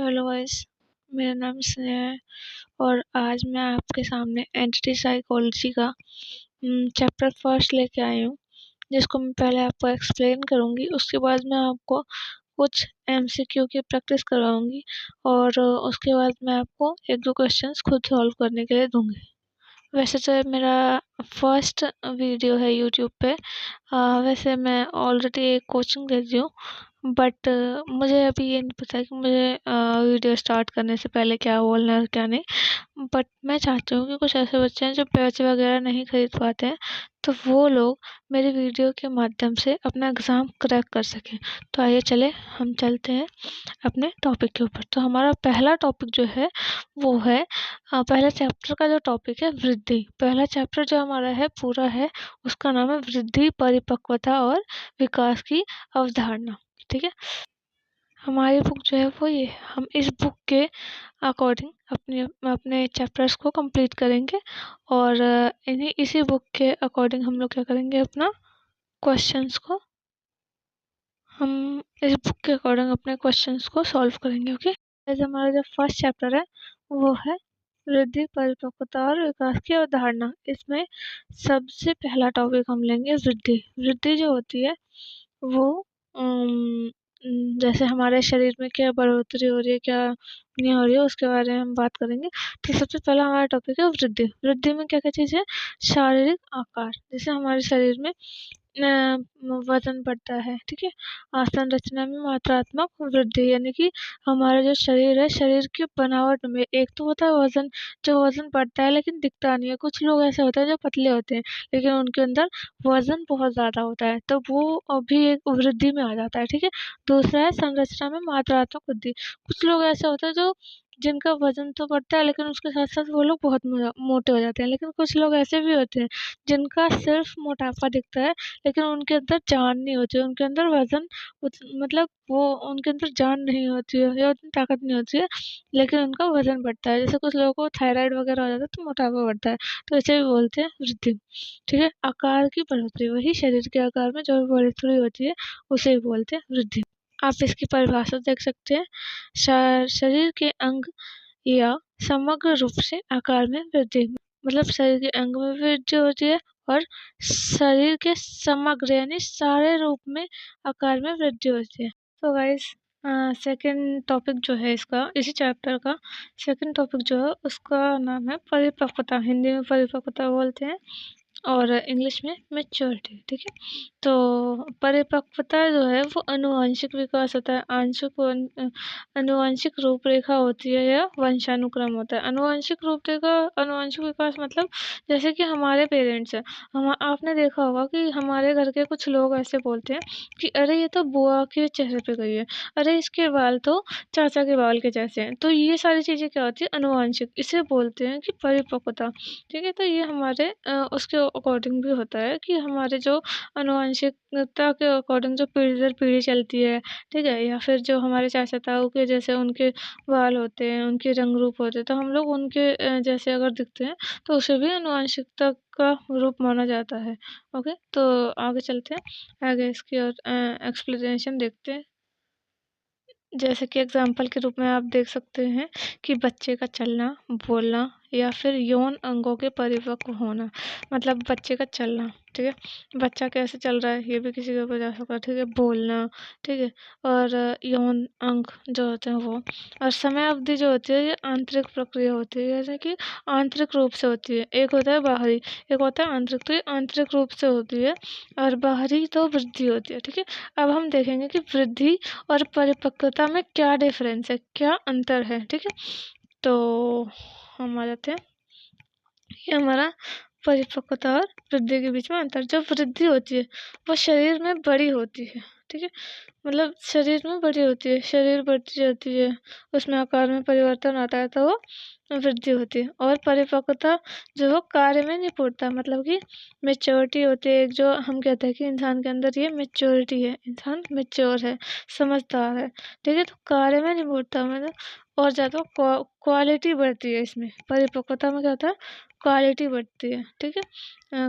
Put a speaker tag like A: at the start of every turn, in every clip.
A: Hello guys, मेरा नाम स्नेहा है और आज मैं आपके सामने एंटिटी साइकोलॉजी का चैप्टर फर्स्ट लेके आई हूँ, जिसको मैं पहले आपको एक्सप्लेन करूँगी। उसके बाद मैं आपको कुछ एमसीक्यू की प्रैक्टिस करवाऊँगी और उसके बाद मैं आपको एक दो क्वेश्चंस खुद सॉल्व करने के लिए दूँगी। वैसे तो ये मेरा फर्स्ट वीडियो है यूट्यूब पे। वैसे मैं ऑलरेडी एक कोचिंग देती हूँ, बट मुझे अभी ये नहीं पता कि मुझे वीडियो स्टार्ट करने से पहले क्या बोलना है और क्या नहीं। बट मैं चाहती हूँ कि कुछ ऐसे बच्चे हैं जो पैच वगैरह नहीं खरीद पाते हैं, तो वो लोग मेरे वीडियो के माध्यम से अपना एग्ज़ाम क्रैक कर सकें। तो आइए चले हम चलते हैं अपने टॉपिक के ऊपर। तो हमारा पहला टॉपिक जो है वो है पहले चैप्टर का जो टॉपिक है वृद्धि। पहला चैप्टर जो हमारा है पूरा है, उसका नाम है वृद्धि, परिपक्वता और विकास की अवधारणा। ठीक है, हमारी बुक जो है वो ये, हम इस बुक के अकॉर्डिंग अपने अपने चैप्टर्स को कंप्लीट करेंगे और इसी बुक के अकॉर्डिंग हम लोग क्या करेंगे, अपना क्वेश्चंस को हम इस बुक के अकॉर्डिंग अपने क्वेश्चंस को सॉल्व करेंगे। ओके, जैसे हमारा जो फर्स्ट चैप्टर है वो है वृद्धि, परिपक्वता और विकास की अवधारणा। इसमें सबसे पहला टॉपिक हम लेंगे वृद्धि। वृद्धि जो होती है वो जैसे हमारे शरीर में क्या बढ़ोतरी हो रही है, क्या नहीं हो रही है, उसके बारे में हम बात करेंगे। तो सबसे पहला हमारा टॉपिक है वृद्धि। वृद्धि में क्या क्या चीज़ है? शारीरिक आकार, जैसे हमारे शरीर में वजन बढ़ता है। ठीक है, संरचना में मात्रात्मक वृद्धि, यानी कि हमारा जो शरीर है, शरीर की बनावट में एक तो होता है वजन, जो वजन बढ़ता है लेकिन दिखता नहीं है। कुछ लोग ऐसे होते हैं जो पतले होते हैं लेकिन उनके अंदर वजन बहुत ज़्यादा होता है, तो वो अभी एक वृद्धि में आ जाता है। ठीक है, दूसरा है संरचना में मात्रात्मक वृद्धि। कुछ लोग ऐसे होते हैं जो जिनका वजन तो बढ़ता है लेकिन उसके साथ साथ वो लोग बहुत मोटे हो जाते हैं। लेकिन कुछ लोग ऐसे भी होते हैं जिनका सिर्फ मोटापा दिखता है लेकिन उनके अंदर जान नहीं होती, उनके अंदर वजन मतलब वो उनके अंदर जान नहीं होती है या उतनी ताकत नहीं होती है, लेकिन उनका वजन बढ़ता है। जैसे कुछ लोगों को थायराइड वगैरह हो जाता है तो मोटापा बढ़ता है, तो इसे भी बोलते हैं वृद्धि। ठीक है, आकार की बढ़ोतरी, वही शरीर के आकार में जो बढ़ोतरी होती है उसे भी बोलते हैं वृद्धि। आप इसकी परिभाषा देख सकते हैं, शरीर के अंग या समग्र रूप से आकार में वृद्धि, मतलब शरीर के अंग में वृद्धि होती है और शरीर के समग्र यानी सारे रूप में आकार में वृद्धि होती है। तो गाइस, सेकंड टॉपिक जो है इसका, इसी चैप्टर का सेकंड टॉपिक जो है उसका नाम है परिपक्वता। हिंदी में परिपक्वता बोलते हैं और इंग्लिश में मैच्योरिटी। ठीक है, तो परिपक्वता जो है वो अनुवांशिक विकास होता है। अनुवांशिक रूपरेखा होती है या वंशानुक्रम होता है। अनुवांशिक विकास मतलब जैसे कि हमारे पेरेंट्स हैं, हम आपने देखा होगा कि हमारे घर के कुछ लोग ऐसे बोलते हैं कि अरे ये तो बुआ के चेहरे पे गई है, अरे इसके बाल तो चाचा के बाल के जैसे हैं। तो ये सारी चीज़ें क्या होती है? अनुवांशिक, इसे बोलते हैं कि परिपक्वता। ठीक है, तो ये हमारे उसके अकॉर्डिंग भी होता है कि हमारे जो अनुवांशिकता के अकॉर्डिंग जो पीढ़ी दर पीढ़ी चलती है। ठीक है, या फिर जो हमारे चाचा ताऊ के जैसे उनके बाल होते हैं, उनके रंग रूप होते हैं, तो हम लोग उनके जैसे अगर दिखते हैं तो उसे भी अनुवांशिकता का रूप माना जाता है। ओके, तो आगे चलते हैं, आगे इसकी और एक्सप्लेनेशन देखते हैं। जैसे कि एग्जाम्पल के रूप में आप देख सकते हैं कि बच्चे का चलना, बोलना या फिर यौन अंगों के परिपक्व होना, मतलब बच्चे का चलना। ठीक है, बच्चा कैसे चल रहा है ये भी किसी के ऊपर जा सकता है। ठीक है, बोलना, ठीक है, और यौन अंग जो होते हैं वो, और समय अवधि जो होती है ये आंतरिक प्रक्रिया होती है, जैसे कि आंतरिक रूप से होती है। एक होता है बाहरी, एक होता है आंतरिक। तो ये आंतरिक रूप से होती है और बाहरी तो वृद्धि होती है। ठीक है, अब हम देखेंगे कि वृद्धि और परिपक्वता में क्या डिफरेंस है, क्या अंतर है। ठीक है, तो हम आ जाते हैं, ये हमारा परिपक्वता और वृद्धि के बीच में अंतर। जब वृद्धि होती है वो शरीर में बड़ी होती है। ठीक है, मतलब शरीर में बड़ी होती है, शरीर बढ़ती जाती है, उसमें आकार में परिवर्तन आता है, तो वो वृद्धि होती है। और परिपक्वता जो वो कार्य में निपुणता, मतलब कि मेच्योरिटी होती है। एक जो हम कहते हैं कि इंसान के अंदर ये मेच्योरिटी है, इंसान मेच्योर है, समझदार है। ठीक है, तो कार्य में निपुणता मतलब और ज़्यादा क्वालिटी बढ़ती है इसमें। परिपक्वता में क्या होता है? क्वालिटी बढ़ती है। ठीक है,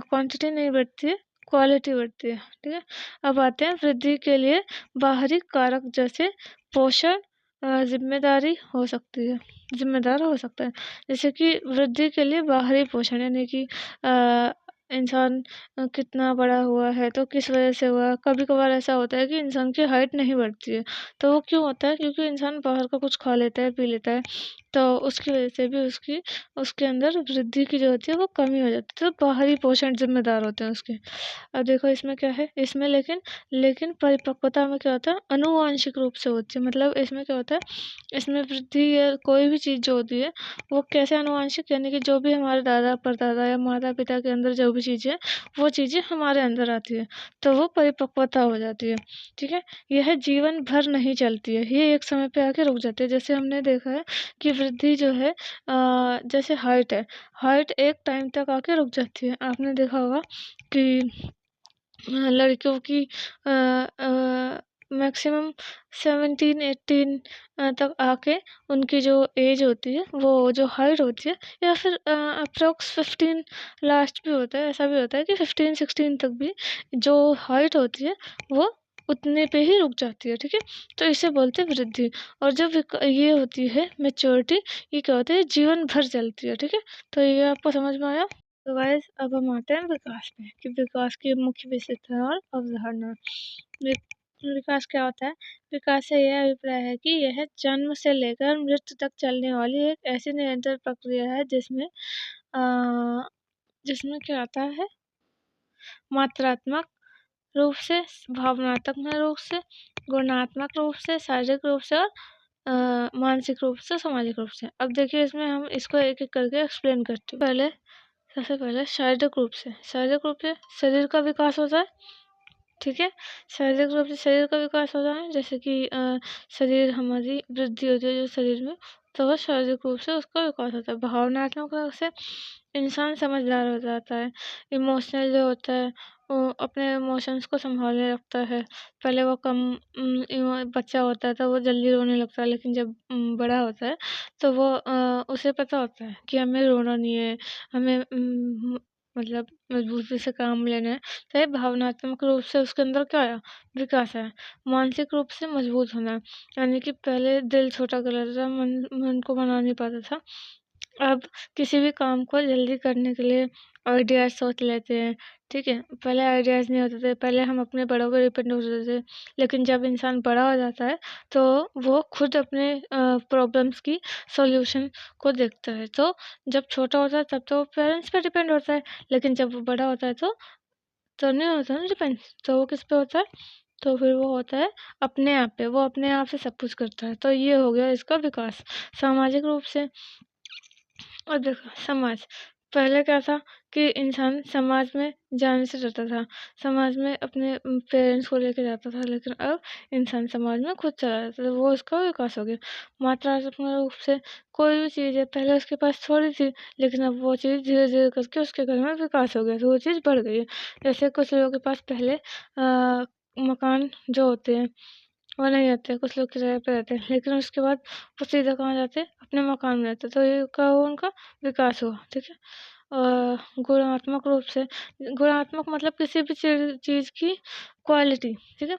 A: क्वांटिटी नहीं बढ़ती है, क्वालिटी बढ़ती है। ठीक है, अब आते हैं वृद्धि के लिए बाहरी कारक जैसे पोषण, जिम्मेदारी हो सकती है, जिम्मेदार हो सकता है। जैसे कि वृद्धि के लिए बाहरी पोषण, यानी कि इंसान कितना बड़ा हुआ है तो किस वजह से हुआ। कभी कभार ऐसा होता है कि इंसान की हाइट नहीं बढ़ती है, तो वो क्यों होता है? क्योंकि इंसान बाहर का कुछ खा लेता है, पी लेता है, तो उसकी वजह से भी उसके अंदर वृद्धि की जो होती है वो कमी हो जाती है। तो बाहरी पोषण जिम्मेदार होते हैं उसके। अब देखो इसमें क्या है, इसमें लेकिन लेकिन परिपक्वता में क्या होता है, अनुवांशिक रूप से होती है। मतलब इसमें क्या होता है, इसमें वृद्धि या कोई भी चीज़ जो होती है वो कैसे अनुवांशिक, यानी कि जो भी हमारे दादा परदादा या माता पिता के अंदर जो भी चीज़ें, वो चीज़ें हमारे अंदर आती है, तो वो परिपक्वता हो जाती है। ठीक है, यह जीवन भर नहीं चलती है, ये एक समय पे आके रुक जाती है। जैसे हमने देखा है कि वृद्धि जो है जैसे हाइट है, हाइट एक टाइम तक आके रुक जाती है। आपने देखा होगा कि लड़कियों की मैक्सिमम 17-18 तक आके उनकी जो एज होती है, वो जो हाइट होती है, या फिर अप्रोक्स 15 लास्ट भी होता है। ऐसा भी होता है कि 15-16 तक भी जो हाइट होती है वो उतने पे ही रुक जाती है। ठीक है, तो इसे बोलते हैं वृद्धि। और जब ये होती है मैच्योरिटी, ये क्या होता है, जीवन भर चलती है। ठीक है, तो ये आपको समझ में आया। तो गाइस अब हम आते हैं विकास में, कि विकास की मुख्य विशेषताएं और अवधारणा। विकास क्या होता है? विकास से यह अभिप्राय है कि यह जन्म से लेकर मृत्यु तक चलने वाली एक ऐसी निरंतर प्रक्रिया है जिसमें क्या आता है, मात्रात्मक रूप से, भावनात्मक रूप से, गुणात्मक रूप से, शारीरिक रूप से, और मानसिक रूप से, सामाजिक रूप से। अब देखिए इसमें हम इसको एक एक करके एक्सप्लेन करते हैं। सबसे पहले शारीरिक रूप से। शारीरिक रूप से शरीर का विकास होता है। ठीक है, शारीरिक रूप से शरीर का विकास होता है, जैसे कि शरीर हमारी वृद्धि होती है जो शरीर में, तो वह शारीरिक रूप से उसका विकास होता है। भावनात्मक रूप से इंसान समझदार हो जाता है। इमोशनल जो होता है वो अपने इमोशंस को संभालने लगता है। पहले वो कम बच्चा होता है तो वो जल्दी रोने लगता है, लेकिन जब बड़ा होता है तो वो उसे पता होता है कि हमें रोना नहीं है, हमें मतलब मजबूती से काम लेना है। तो ये भावनात्मक रूप से उसके अंदर क्या आया, विकास है। मानसिक रूप से मजबूत होना, यानी कि पहले दिल छोटा कर लेता था, मन को बना नहीं पाता था। अब किसी भी काम को जल्दी करने के लिए आइडियाज़ सोच लेते हैं। ठीक है, पहले आइडियाज़ नहीं होते थे, पहले हम अपने बड़ों पर डिपेंड होते थे। लेकिन जब इंसान बड़ा हो जाता है तो वो खुद अपने प्रॉब्लम्स की सॉल्यूशन को देखता है। तो जब छोटा होता है तब तो पेरेंट्स पे डिपेंड होता है, लेकिन जब वो बड़ा होता है तो नहीं होता ना डिपेंड, तो वो किस पे होता है, तो फिर वो होता है अपने आप पे, वो अपने आप से सब कुछ करता है। तो ये हो गया इसका विकास। सामाजिक रूप से, और देखो समाज, पहले क्या था कि इंसान समाज में जाने से डरता था, समाज में अपने पेरेंट्स को लेके जाता था, लेकिन अब इंसान समाज में खुद चला जाता है, तो वो उसका विकास हो गया। मात्रात्मक रूप से कोई भी चीज़ है, पहले उसके पास थोड़ी थी, लेकिन अब वो चीज़ धीरे धीरे करके उसके घर में विकास हो गया, तो वो चीज़ बढ़ गई है। जैसे कुछ लोगों के पास पहले मकान जो होते हैं वो नहीं रहते, कुछ लोग किराए पे रहते हैं, लेकिन उसके बाद वो सीधा कहाँ जाते हैं, अपने मकान में रहते हैं, तो ये क्या हुआ, उनका विकास हुआ। ठीक है, गुणात्मक रूप से, गुणात्मक मतलब किसी भी चीज़ की क्वालिटी। ठीक है,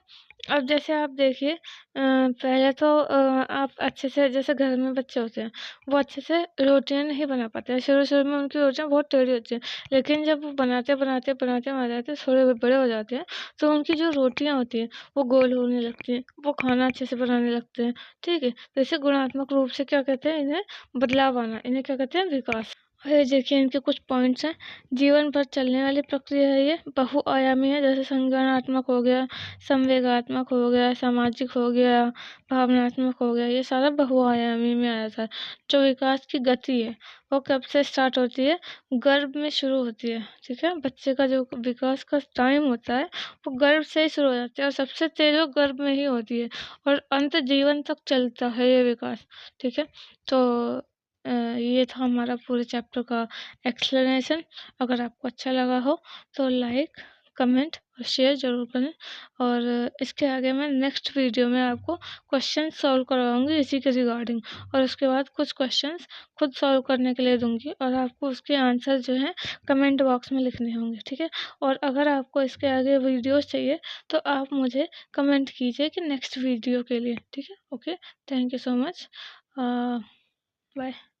A: अब जैसे आप देखिए पहले तो आप अच्छे से, जैसे घर में बच्चे होते हैं वो अच्छे से रोटियां नहीं बना पाते हैं, शुरू शुरू में उनकी रोटियां बहुत टेढ़ी होती हैं, लेकिन जब वो बनाते बनाते बनाते बनाते थोड़े बड़े हो जाते हैं तो उनकी जो रोटियां होती हैं वो गोल होने लगती हैं, वो खाना अच्छे से बनाने लगते हैं। ठीक है, तो इसे गुणात्मक रूप से क्या कहते हैं, इन्हें बदलाव आना, इन्हें क्या कहते हैं, विकास। और ये देखिए इनके कुछ पॉइंट्स हैं। जीवन भर चलने वाली प्रक्रिया है, ये बहुआयामी है, जैसे संज्ञानात्मक हो गया, संवेगात्मक हो गया, सामाजिक हो गया, भावनात्मक हो गया, ये सारा बहुआयामी में आ जाता है। जो विकास की गति है वो कब से स्टार्ट होती है, गर्भ में शुरू होती है। ठीक है, बच्चे का जो विकास का टाइम होता है वो गर्भ से ही शुरू हो जाता है, और सबसे तेज वो गर्भ में ही होती है, और अंत जीवन तक चलता है ये विकास। ठीक है, तो ये था हमारा पूरे चैप्टर का एक्सप्लेनेशन। अगर आपको अच्छा लगा हो तो लाइक, कमेंट और शेयर ज़रूर करें। और इसके आगे मैं नेक्स्ट वीडियो में आपको क्वेश्चन सॉल्व करवाऊँगी इसी के रिगार्डिंग, और उसके बाद कुछ क्वेश्चंस खुद सॉल्व करने के लिए दूँगी और आपको उसके आंसर जो हैं कमेंट बॉक्स में लिखने होंगे, ठीक है। और अगर आपको इसके आगे वीडियोज़ चाहिए तो आप मुझे कमेंट कीजिए कि नेक्स्ट वीडियो के लिए, ठीक है। Okay, thank you so much, bye.